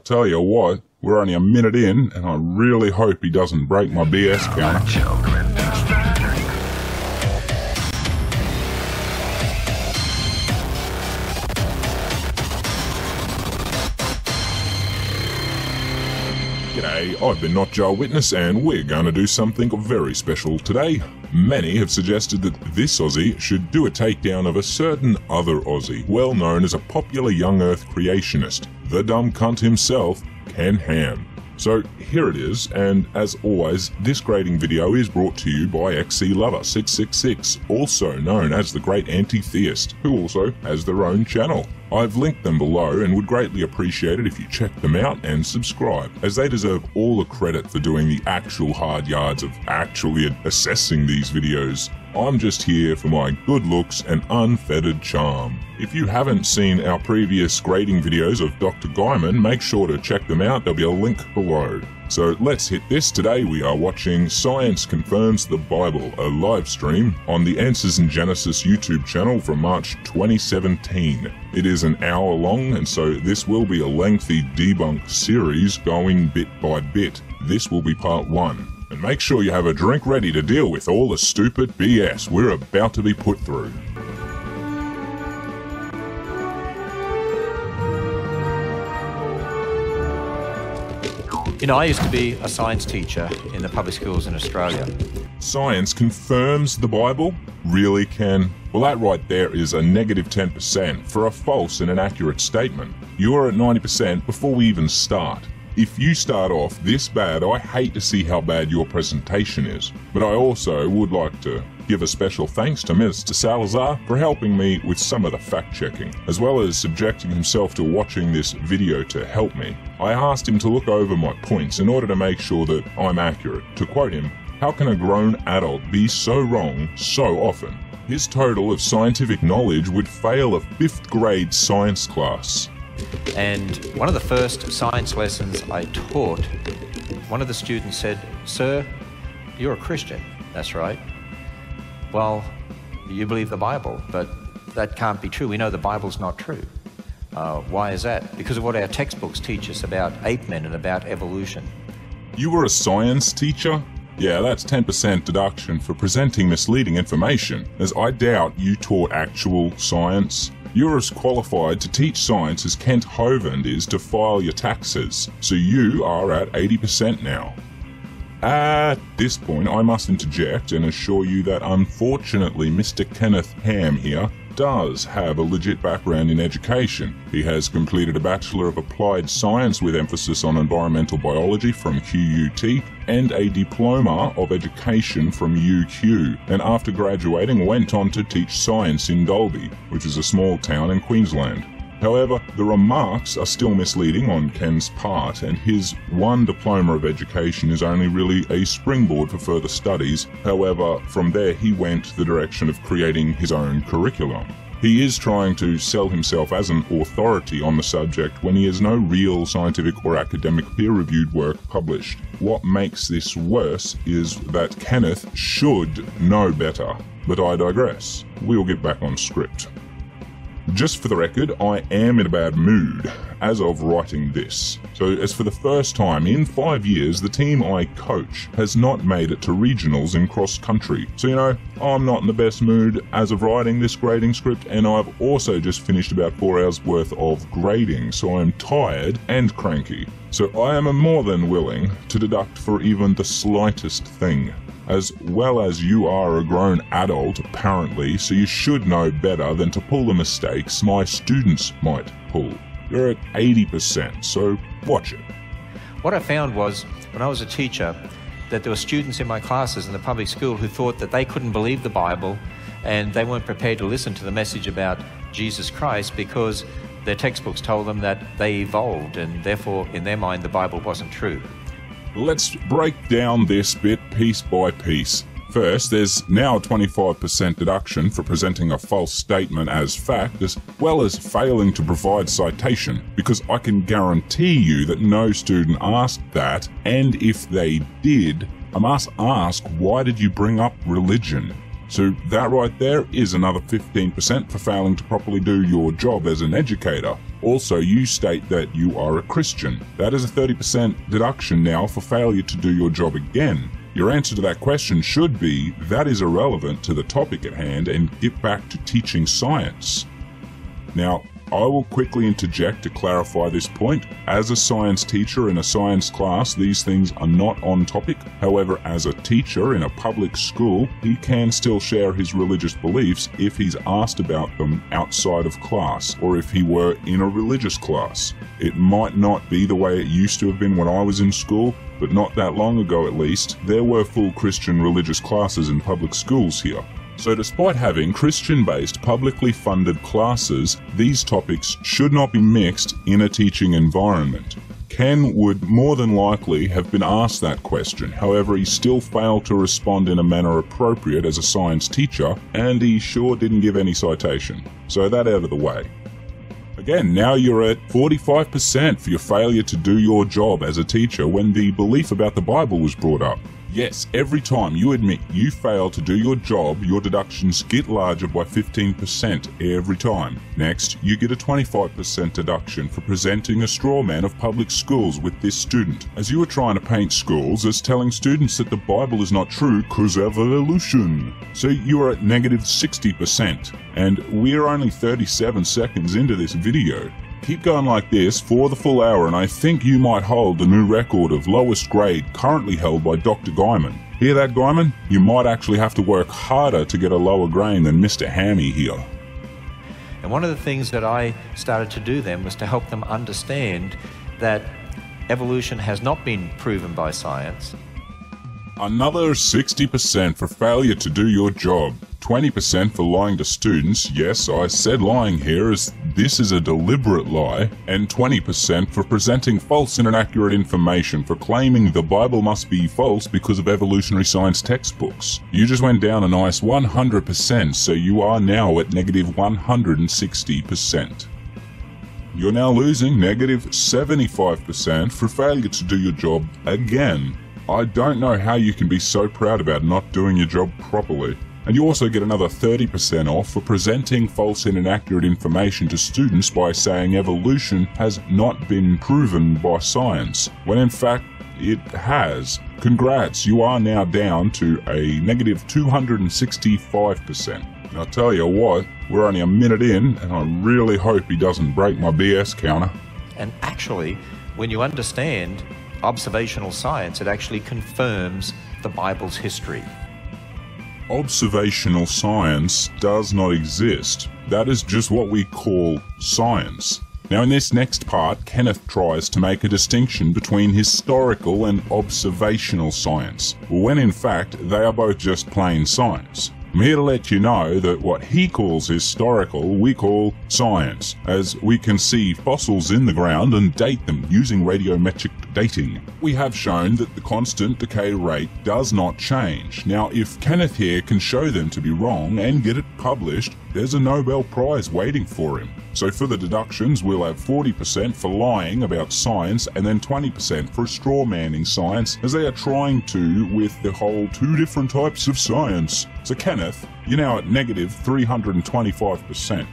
Tell you what, we're only a minute in, and I really hope he doesn't break my BS counter. G'day, I've been NotJah Witness, and we're going to do something very special today. Many have suggested that this Aussie should do a takedown of a certain other Aussie, well known as a popular young Earth creationist, the dumb cunt himself, Ken Ham. So here it is, and as always, this grading video is brought to you by XCLover666, also known as the Great Anti-Theist, who also has their own channel. I've linked them below and would greatly appreciate it if you check them out and subscribe, as they deserve all the credit for doing the actual hard yards of actually assessing these videos. I'm just here for my good looks and unfettered charm. If you haven't seen our previous grading videos of Dr. Guyman, make sure to check them out, there'll be a link below. So let's hit this. Today we are watching Science Confirms the Bible, a live stream on the Answers in Genesis YouTube channel from March 2017. It is an hour long, and so this will be a lengthy debunk series going bit by bit. This will be part 1. And make sure you have a drink ready to deal with all the stupid BS we're about to be put through. You know, I used to be a science teacher in the public schools in Australia. Science confirms the Bible? Really, Ken? Well, that right there is a negative 10% for a false and inaccurate statement. You're at 90% before we even start. If you start off this bad, I hate to see how bad your presentation is. But I also would like to give a special thanks to Mr. Salazar for helping me with some of the fact-checking, as well as subjecting himself to watching this video to help me. I asked him to look over my points in order to make sure that I'm accurate. To quote him, "How can a grown adult be so wrong so often?" His total of scientific knowledge would fail a 5th grade science class. And one of the first science lessons I taught, one of the students said, "Sir, you're a Christian." "That's right." "Well, you believe the Bible, but that can't be true. We know the Bible's not true." Why is that?" "Because of what our textbooks teach us about ape men and about evolution." You were a science teacher? Yeah, that's 10% deduction for presenting misleading information, as I doubt you taught actual science. You're as qualified to teach science as Kent Hovind is to file your taxes, so you are at 80% now. At this point, I must interject and assure you that unfortunately Mr. Kenneth Ham here does have a legit background in education. He has completed a Bachelor of Applied Science with emphasis on environmental biology from QUT and a Diploma of Education from UQ, and after graduating went on to teach science in Dalby, which is a small town in Queensland. However, the remarks are still misleading on Ken's part, and his one diploma of education is only really a springboard for further studies. However, from there he went the direction of creating his own curriculum. He is trying to sell himself as an authority on the subject when he has no real scientific or academic peer-reviewed work published. What makes this worse is that Kenneth should know better. But I digress. We'll get back on script. Just for the record, I am in a bad mood as of writing this. So as for the first time in 5 years, the team I coach has not made it to regionals in cross country. So you know, I'm not in the best mood as of writing this grading script, and I've also just finished about 4 hours worth of grading, so I'm tired and cranky. So I am more than willing to deduct for even the slightest thing. As well as you are a grown adult, apparently, so you should know better than to pull the mistakes my students might pull. You're at 80%, so watch it. What I found was, when I was a teacher, that there were students in my classes in the public school who thought that they couldn't believe the Bible, and they weren't prepared to listen to the message about Jesus Christ because their textbooks told them that they evolved, and therefore, in their mind, the Bible wasn't true. Let's break down this bit piece by piece. First, there's now a 25% deduction for presenting a false statement as fact, as well as failing to provide citation, because I can guarantee you that no student asked that, and if they did, I must ask, why did you bring up religion? So that right there is another 15% for failing to properly do your job as an educator. Also, you state that you are a Christian. That is a 30% deduction now for failure to do your job again. Your answer to that question should be, that is irrelevant to the topic at hand, and get back to teaching science. Now, I will quickly interject to clarify this point. As a science teacher in a science class, these things are not on topic. However, as a teacher in a public school, he can still share his religious beliefs if he's asked about them outside of class, or if he were in a religious class. It might not be the way it used to have been when I was in school, but not that long ago at least, there were full Christian religious classes in public schools here. So despite having Christian-based publicly funded classes, these topics should not be mixed in a teaching environment. Ken would more than likely have been asked that question, however he still failed to respond in a manner appropriate as a science teacher, and he sure didn't give any citation. So that out of the way. Again, now you're at 45% for your failure to do your job as a teacher when the belief about the Bible was brought up. Yes, every time you admit you fail to do your job, your deductions get larger by 15% every time. Next, you get a 25% deduction for presenting a straw man of public schools with this student, as you were trying to paint schools as telling students that the Bible is not true because of evolution. So you are at negative 60%, and we're only 37 seconds into this video. Keep going like this for the full hour and I think you might hold the new record of lowest grade currently held by Dr. Guyman. Hear that, Guyman? You might actually have to work harder to get a lower grade than Mr. Hammy here. And one of the things that I started to do then was to help them understand that evolution has not been proven by science. Another 60% for failure to do your job. 20% for lying to students. Yes, I said lying here, as this is a deliberate lie. And 20% for presenting false and inaccurate information, for claiming the Bible must be false because of evolutionary science textbooks. You just went down a nice 100%, so you are now at negative 160%. You're now losing negative 75% for failure to do your job again. I don't know how you can be so proud about not doing your job properly. And you also get another 30% off for presenting false and inaccurate information to students by saying evolution has not been proven by science, when in fact it has. Congrats, you are now down to a negative 265%. And I'll tell you what, we're only a minute in, and I really hope he doesn't break my BS counter. And actually, when you understand observational science, it actually confirms the Bible's history. Observational science does not exist. That is just what we call science. Now in this next part, Kenneth tries to make a distinction between historical and observational science, when in fact they are both just plain science. I'm here to let you know that what he calls historical, we call science, as we can see fossils in the ground and date them using radiometric dating. We have shown that the constant decay rate does not change. Now, if Kenneth here can show them to be wrong and get it published, there's a Nobel Prize waiting for him. So for the deductions, we'll have 40% for lying about science and then 20% for straw-manning science, as they are trying to with the whole two different types of science. So Kenneth, you're now at negative 325%.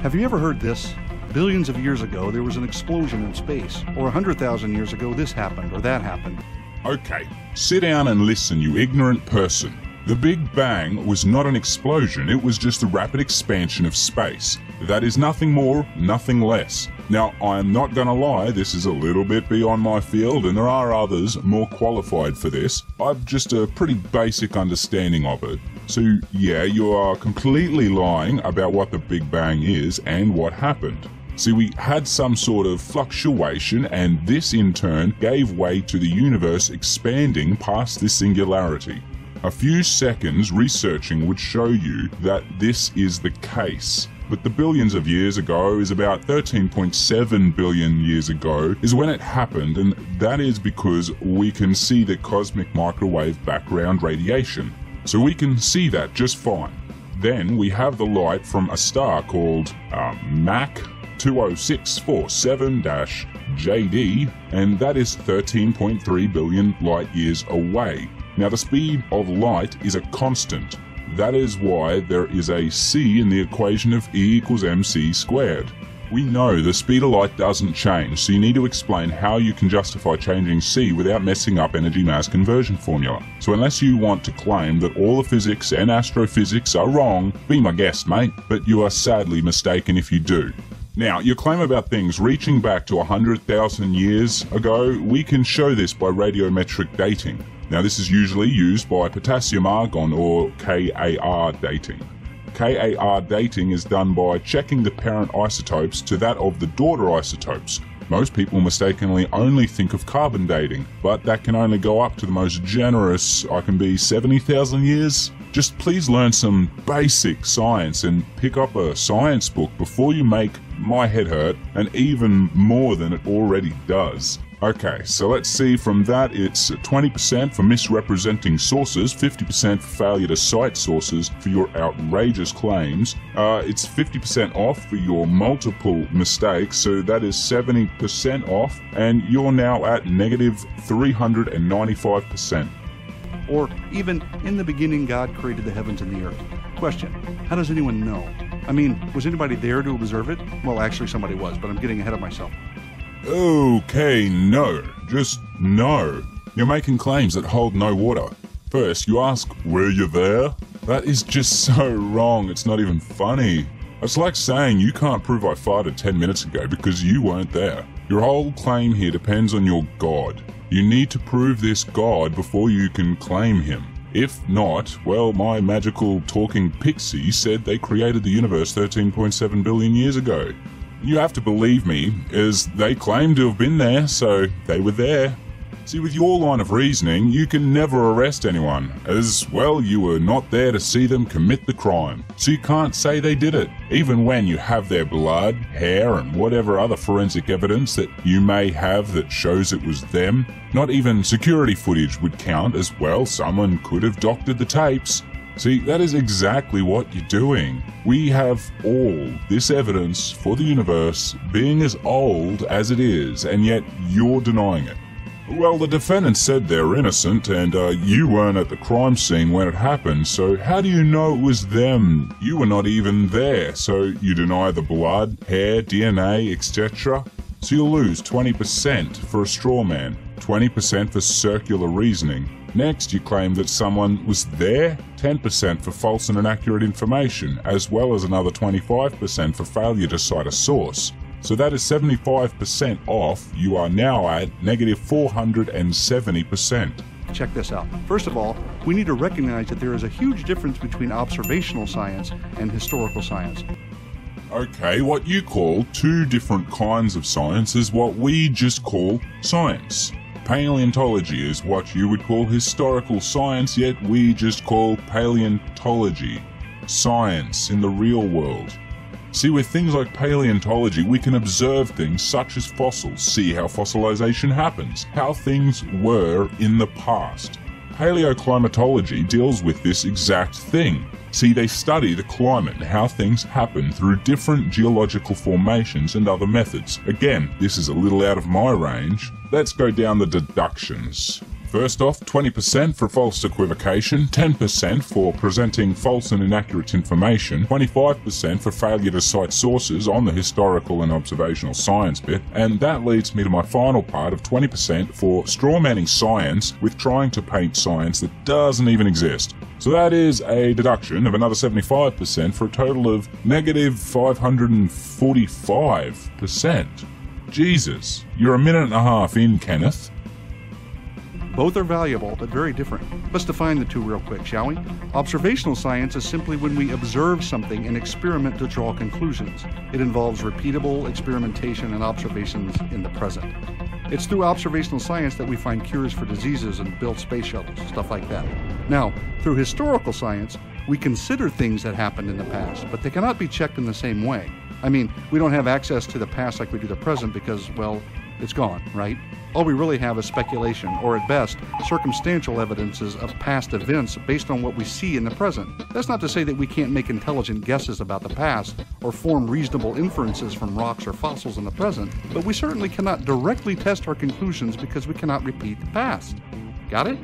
Have you ever heard this? Billions of years ago, there was an explosion in space. Or 100,000 years ago, this happened or that happened. Okay, sit down and listen, you ignorant person. The Big Bang was not an explosion, it was just a rapid expansion of space. That is nothing more, nothing less. Now, I am not gonna lie, this is a little bit beyond my field and there are others more qualified for this. I've just a pretty basic understanding of it. So yeah, you are completely lying about what the Big Bang is and what happened. See, we had some sort of fluctuation and this in turn gave way to the universe expanding past this singularity. A few seconds researching would show you that this is the case. But the billions of years ago is about 13.7 billion years ago is when it happened, and that is because we can see the cosmic microwave background radiation. So we can see that just fine. Then we have the light from a star called MAC 20647-JD, and that is 13.3 billion light years away. Now the speed of light is a constant. That is why there is a c in the equation of E equals mc squared. We know the speed of light doesn't change, so you need to explain how you can justify changing c without messing up energy mass conversion formula. So unless you want to claim that all the physics and astrophysics are wrong, be my guest, mate, but you are sadly mistaken if you do. Now, your claim about things reaching back to 100,000 years ago, we can show this by radiometric dating. Now, this is usually used by potassium argon or KAR dating. KAR dating is done by checking the parent isotopes to that of the daughter isotopes. Most people mistakenly only think of carbon dating, but that can only go up to the most generous, I can be 70,000 years. Just please learn some basic science and pick up a science book before you make my head hurt, and even more than it already does. Okay, so let's see, from that it's 20% for misrepresenting sources, 50% for failure to cite sources for your outrageous claims, it's 50% off for your multiple mistakes, so that is 70% off, and you're now at negative 395%. Or even, in the beginning God created the heavens and the earth. Question, how does anyone know? I mean, was anybody there to observe it? Well, actually somebody was, but I'm getting ahead of myself. Okay, no. Just no. You're making claims that hold no water. First, you ask, were you there? That is just so wrong, it's not even funny. It's like saying you can't prove I farted 10 minutes ago because you weren't there. Your whole claim here depends on your God. You need to prove this God before you can claim him. If not, well, my magical talking pixie said they created the universe 13.7 billion years ago. You have to believe me, as they claim to have been there, so they were there. See, with your line of reasoning, you can never arrest anyone, as, well, you were not there to see them commit the crime, so you can't say they did it, even when you have their blood, hair, and whatever other forensic evidence that you may have that shows it was them. Not even security footage would count, as, well, someone could have doctored the tapes. See, that is exactly what you're doing. We have all this evidence for the universe being as old as it is, and yet you're denying it. Well, the defendant said they're innocent, and you weren't at the crime scene when it happened, so how do you know it was them? You were not even there, so you deny the blood, hair, DNA, etc.? So you'll lose 20% for a straw man, 20% for circular reasoning. Next, you claim that someone was there, 10% for false and inaccurate information, as well as another 25% for failure to cite a source. So that is 75% off. You are now at negative 470%. Check this out. First of all, we need to recognize that there is a huge difference between observational science and historical science. Okay, what you call two different kinds of science is what we just call science. Paleontology is what you would call historical science, yet we just call paleontology science in the real world. See, with things like paleontology, we can observe things such as fossils, see how fossilization happens, how things were in the past. Paleoclimatology deals with this exact thing. See, they study the climate and how things happen through different geological formations and other methods. Again, this is a little out of my range. Let's go down the deductions. First off, 20% for false equivocation, 10% for presenting false and inaccurate information, 25% for failure to cite sources on the historical and observational science bit, and that leads me to my final part of 20% for strawmanning science with trying to paint science that doesn't even exist. So that is a deduction of another 75% for a total of negative 545%. Jesus, you're a minute and a half in, Kenneth. Both are valuable, but very different. Let's define the two real quick, shall we? Observational science is simply when we observe something and experiment to draw conclusions. It involves repeatable experimentation and observations in the present. It's through observational science that we find cures for diseases and build space shuttles, stuff like that. Now, through historical science, we consider things that happened in the past, but they cannot be checked in the same way. I mean, we don't have access to the past like we do the present because, well, it's gone, right? All we really have is speculation, or at best, circumstantial evidences of past events based on what we see in the present. That's not to say that we can't make intelligent guesses about the past, or form reasonable inferences from rocks or fossils in the present, but we certainly cannot directly test our conclusions because we cannot repeat the past. Got it?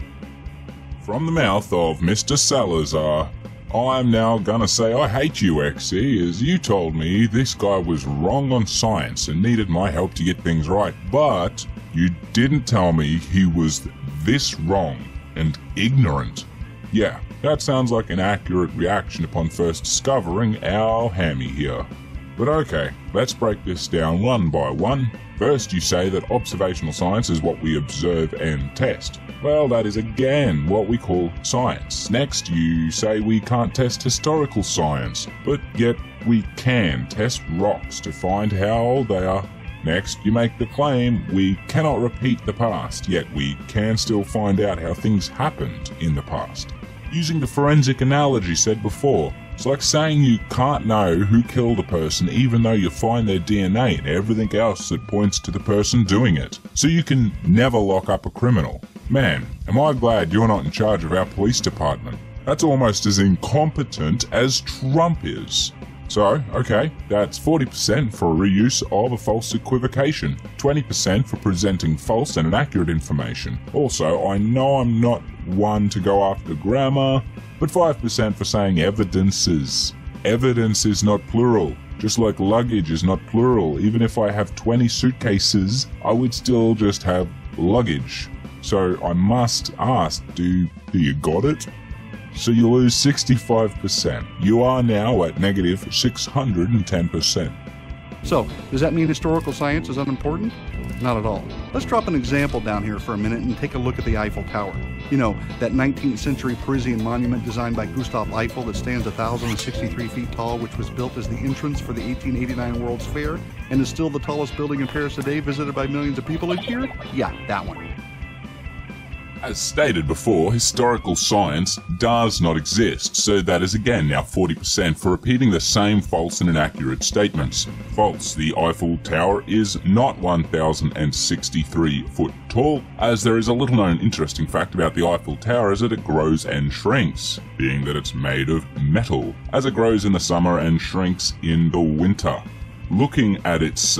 From the mouth of Mr. Salazar, I'm now gonna say I hate you, XE, as you told me this guy was wrong on science and needed my help to get things right, but you didn't tell me he was this wrong and ignorant. Yeah, that sounds like an accurate reaction upon first discovering our hammy here. But okay, let's break this down one by one. First, you say that observational science is what we observe and test. Well, that is again what we call science. Next, you say we can't test historical science, but yet we can test rocks to find how old they are. Next, you make the claim we cannot repeat the past, yet we can still find out how things happened in the past. Using the forensic analogy said before, it's like saying you can't know who killed a person even though you find their DNA and everything else that points to the person doing it. So you can never lock up a criminal. Man, am I glad you're not in charge of our police department. That's almost as incompetent as Trump is. So, okay, that's 40% for reuse of a false equivocation, 20% for presenting false and inaccurate information. Also, I know I'm not one to go after grammar, but 5% for saying evidences. Evidence is not plural, just like luggage is not plural. Even if I have 20 suitcases, I would still just have luggage. So I must ask, do you got it? So you lose 65%. You are now at negative 610%. So, does that mean historical science is unimportant? Not at all. Let's drop an example down here for a minute and take a look at the Eiffel Tower. You know, that 19th century Parisian monument designed by Gustave Eiffel that stands 1,063 feet tall, which was built as the entrance for the 1889 World's Fair and is still the tallest building in Paris today, visited by millions of people each year? Yeah, that one. As stated before, historical science does not exist, so that is again now 40% for repeating the same false and inaccurate statements. False, the Eiffel Tower is not 1,063 foot tall, as there is a little known interesting fact about the Eiffel Tower is that it grows and shrinks, being that it's made of metal, as it grows in the summer and shrinks in the winter. Looking at its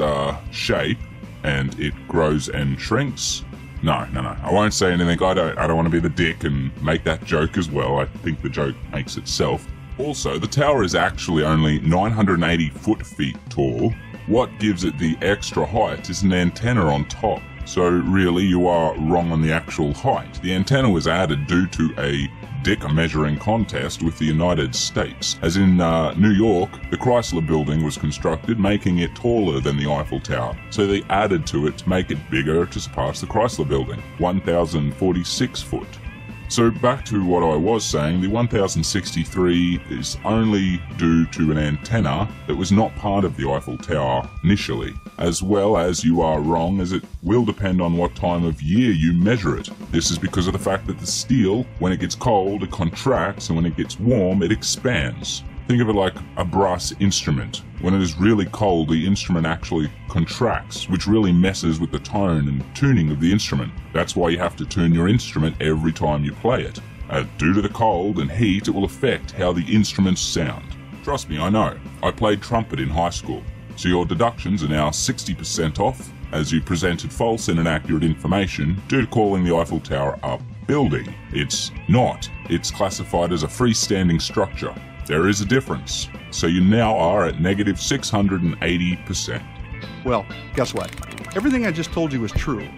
shape, and it grows and shrinks. No, I won't say anything. I don't want to be the dick and make that joke as well. I think the joke makes itself. Also, the tower is actually only 980 foot-feet tall. What gives it the extra height is an antenna on top. So really, you are wrong on the actual height. The antenna was added due to a dick measuring contest with the United States. As in New York, the Chrysler Building was constructed, making it taller than the Eiffel Tower. So they added to it to make it bigger to surpass the Chrysler Building, 1,046 foot. So back to what I was saying, the 1063 is only due to an antenna that was not part of the Eiffel Tower initially, as well as you are wrong as it will depend on what time of year you measure it. This is because of the fact that the steel, when it gets cold, it contracts, and when it gets warm, it expands. Think of it like a brass instrument. When it is really cold, the instrument actually contracts, which really messes with the tone and tuning of the instrument. That's why you have to tune your instrument every time you play it. Due to the cold and heat, it will affect how the instruments sound. Trust me, I know. I played trumpet in high school. So your deductions are now 60% off, as you presented false and inaccurate information due to calling the Eiffel Tower a building. It's not. It's classified as a freestanding structure. There is a difference. So you now are at negative 680%. Well, guess what? Everything I just told you is true.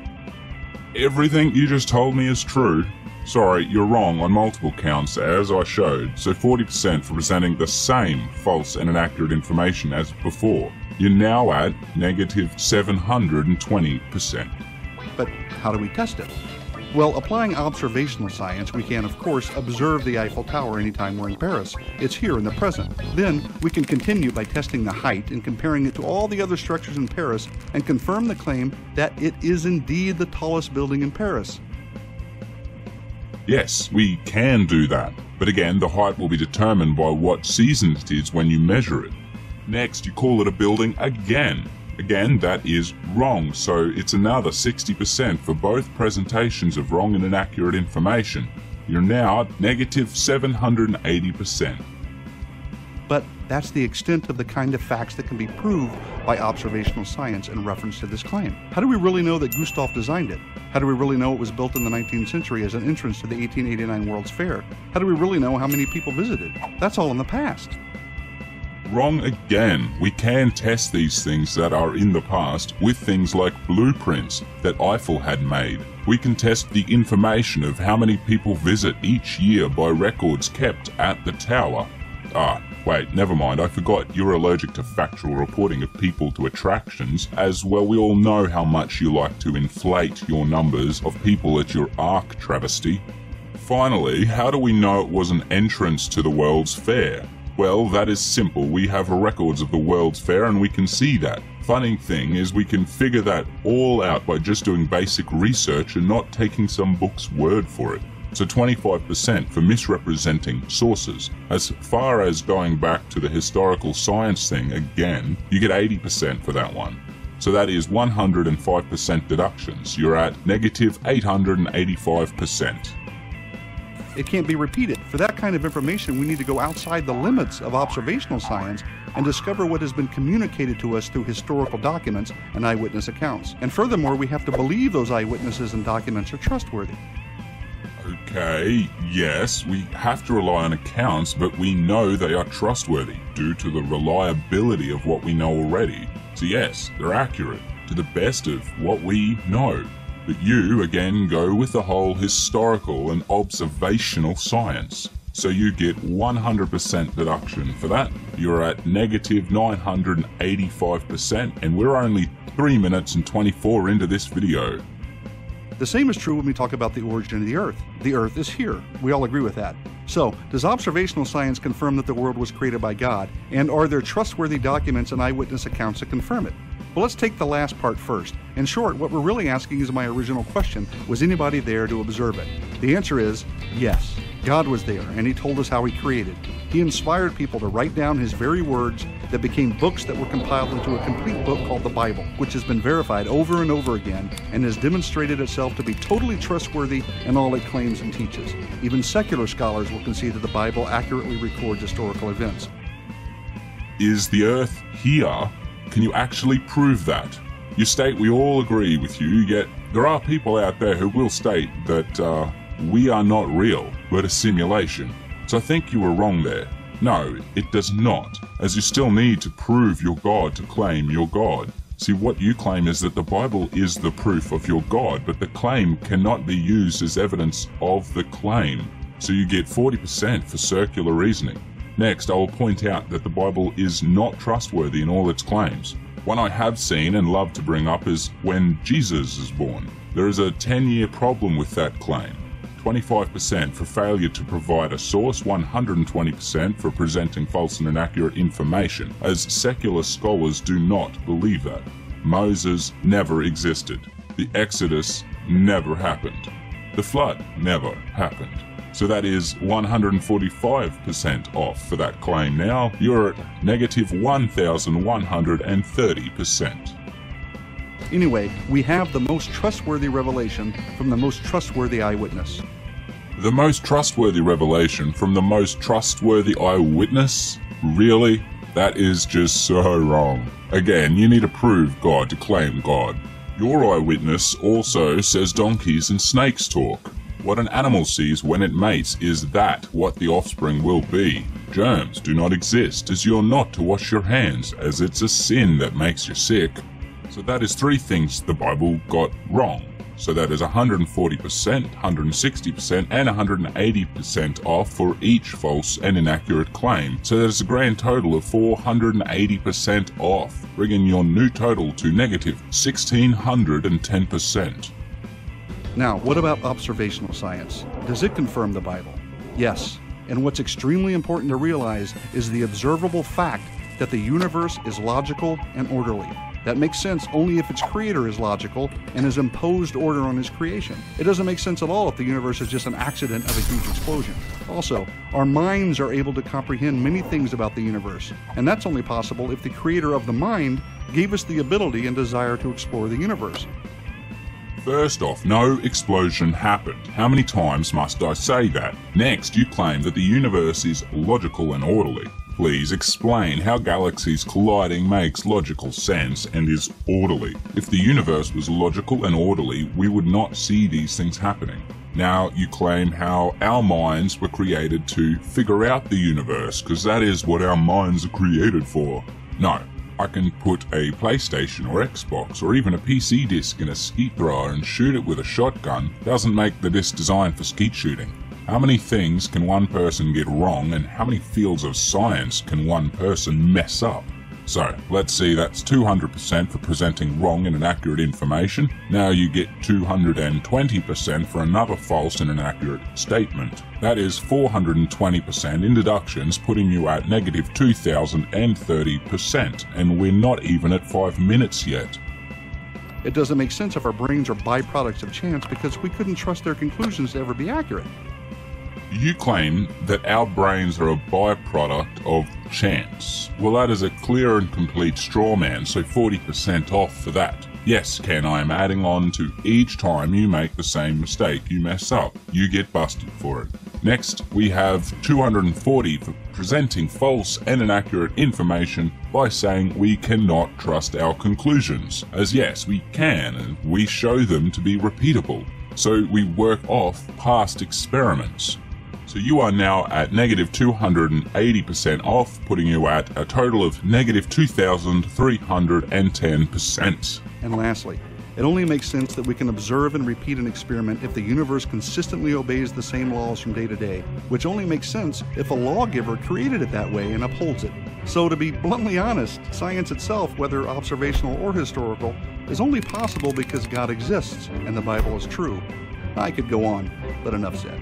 Everything you just told me is true? Sorry, you're wrong on multiple counts, as I showed. So 40% for presenting the same false and inaccurate information as before. You're now at negative 720%. But how do we test it? Well, applying observational science, we can, of course, observe the Eiffel Tower anytime we're in Paris. It's here in the present. Then, we can continue by testing the height and comparing it to all the other structures in Paris and confirm the claim that it is indeed the tallest building in Paris. Yes, we can do that. But again, the height will be determined by what season it is when you measure it. Next, you call it a building again. Again, that is wrong, so it's another 60% for both presentations of wrong and inaccurate information. You're now at negative 780%. But that's the extent of the kind of facts that can be proved by observational science in reference to this claim. How do we really know that Gustave designed it? How do we really know it was built in the 19th century as an entrance to the 1889 World's Fair? How do we really know how many people visited? That's all in the past. Wrong again. We can test these things that are in the past with things like blueprints that Eiffel had made. We can test the information of how many people visit each year by records kept at the tower. Wait, never mind, I forgot you're allergic to factual reporting of people to attractions, as well we all know how much you like to inflate your numbers of people at your Ark travesty. Finally, how do we know it was an entrance to the World's Fair? Well, that is simple. We have records of the World's Fair and we can see that. Funny thing is we can figure that all out by just doing basic research and not taking some book's word for it. So 25% for misrepresenting sources. As far as going back to the historical science thing again, you get 80% for that one. So that is 105% deductions. You're at negative 885%. It can't be repeated. For that kind of information, we need to go outside the limits of observational science and discover what has been communicated to us through historical documents and eyewitness accounts. And furthermore, we have to believe those eyewitnesses and documents are trustworthy. Okay, yes, we have to rely on accounts, but we know they are trustworthy due to the reliability of what we know already. So yes, they're accurate to the best of what we know. But you, again, go with the whole historical and observational science. So you get 100% deduction for that. You're at negative 985%, and we're only 3 minutes and 24 into this video. The same is true when we talk about the origin of the Earth. The Earth is here. We all agree with that. So, does observational science confirm that the world was created by God? And are there trustworthy documents and eyewitness accounts that confirm it? Well, let's take the last part first. In short, what we're really asking is my original question: was anybody there to observe it? The answer is yes. God was there, and He told us how He created. He inspired people to write down His very words that became books that were compiled into a complete book called the Bible, which has been verified over and over again and has demonstrated itself to be totally trustworthy in all it claims and teaches. Even secular scholars will concede that the Bible accurately records historical events. Is the Earth here? Can you actually prove that? You state we all agree with you, yet there are people out there who will state that we are not real, but a simulation. So I think you were wrong there. No, it does not, as you still need to prove your God to claim your God. See, what you claim is that the Bible is the proof of your God, but the claim cannot be used as evidence of the claim. So you get 40% for circular reasoning. Next, I will point out that the Bible is not trustworthy in all its claims. One I have seen and love to bring up is when Jesus is born. There is a 10-year problem with that claim. 25% for failure to provide a source, 120% for presenting false and inaccurate information, as secular scholars do not believe that. Moses never existed. The Exodus never happened. The flood never happened. So that is 145% off for that claim now. You're at negative 1,130%. Anyway, we have the most trustworthy revelation from the most trustworthy eyewitness. The most trustworthy revelation from the most trustworthy eyewitness? Really? That is just so wrong. Again, you need to prove God to claim God. Your eyewitness also says donkeys and snakes talk. What an animal sees when it mates is that what the offspring will be. Germs do not exist, as you're not to wash your hands, as it's a sin that makes you sick. So that is 3 things the Bible got wrong. So that is 140%, 160%, and 180% off for each false and inaccurate claim. So that is a grand total of 480% off, bringing your new total to negative 1,610%. Now, what about observational science? Does it confirm the Bible? Yes. And what's extremely important to realize is the observable fact that the universe is logical and orderly. That makes sense only if its creator is logical and has imposed order on his creation. It doesn't make sense at all if the universe is just an accident of a huge explosion. Also, our minds are able to comprehend many things about the universe, and that's only possible if the creator of the mind gave us the ability and desire to explore the universe. First off, no explosion happened. How many times must I say that? Next, you claim that the universe is logical and orderly. Please explain how galaxies colliding makes logical sense and is orderly. If the universe was logical and orderly, we would not see these things happening. Now you claim how our minds were created to figure out the universe, because that is what our minds are created for. No, I can put a PlayStation or Xbox or even a PC disc in a skeet thrower and shoot it with a shotgun. Doesn't make the disc designed for skeet shooting. How many things can one person get wrong, and how many fields of science can one person mess up? So, let's see, that's 200% for presenting wrong and inaccurate information. Now you get 220% for another false and inaccurate statement. That is 420% in deductions, putting you at negative 2,030%, and we're not even at 5 minutes yet. It doesn't make sense if our brains are byproducts of chance, because we couldn't trust their conclusions to ever be accurate. You claim that our brains are a byproduct of chance. Well, that is a clear and complete straw man, so 40% off for that. Yes, Ken, I am adding on to each time you make the same mistake, you mess up. You get busted for it. Next, we have 240 for presenting false and inaccurate information by saying we cannot trust our conclusions. As yes, we can, and we show them to be repeatable. So we work off past experiments. So you are now at negative 280% off, putting you at a total of negative 2,310%. And lastly, it only makes sense that we can observe and repeat an experiment if the universe consistently obeys the same laws from day to day, which only makes sense if a lawgiver created it that way and upholds it. So to be bluntly honest, science itself, whether observational or historical, is only possible because God exists and the Bible is true. I could go on, but enough said.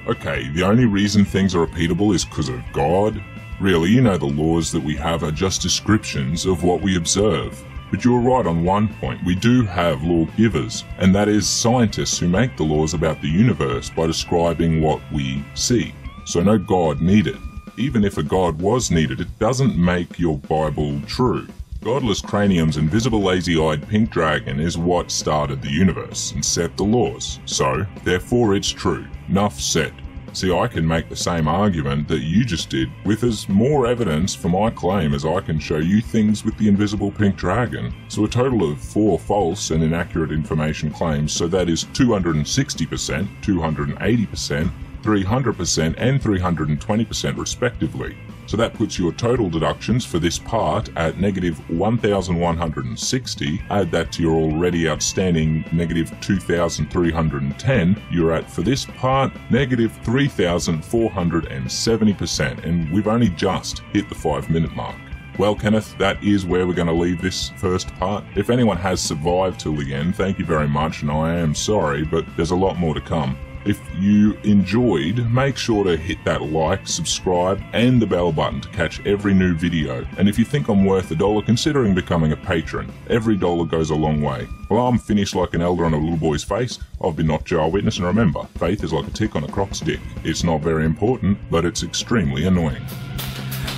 Okay, the only reason things are repeatable is because of God? Really, you know the laws that we have are just descriptions of what we observe. But you're right on one point, we do have lawgivers, and that is scientists who make the laws about the universe by describing what we see. So no God needed. Even if a God was needed, it doesn't make your Bible true. Godless cranium's invisible lazy-eyed pink dragon is what started the universe and set the laws. So, therefore it's true. Enough said. See, I can make the same argument that you just did with as more evidence for my claim as I can show you things with the invisible pink dragon. So a total of 4 false and inaccurate information claims, so that is 260%, 280%, 300% and 320% respectively. So that puts your total deductions for this part at negative 1,160. Add that to your already outstanding negative 2,310. You're at, for this part, negative 3,470%, and we've only just hit the 5-minute mark. Well, Kenneth, that is where we're going to leave this first part. If anyone has survived till the end, thank you very much, and I am sorry, but there's a lot more to come. If you enjoyed, make sure to hit that like, subscribe, and the bell button to catch every new video. And if you think I'm worth $1, considering becoming a patron. Every dollar goes a long way. Well, I'm finished like an elder on a little boy's face. I've been NotJah Witness, and remember, faith is like a tick on a croc's dick. It's not very important, but it's extremely annoying.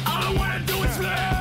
All I wanna do is live.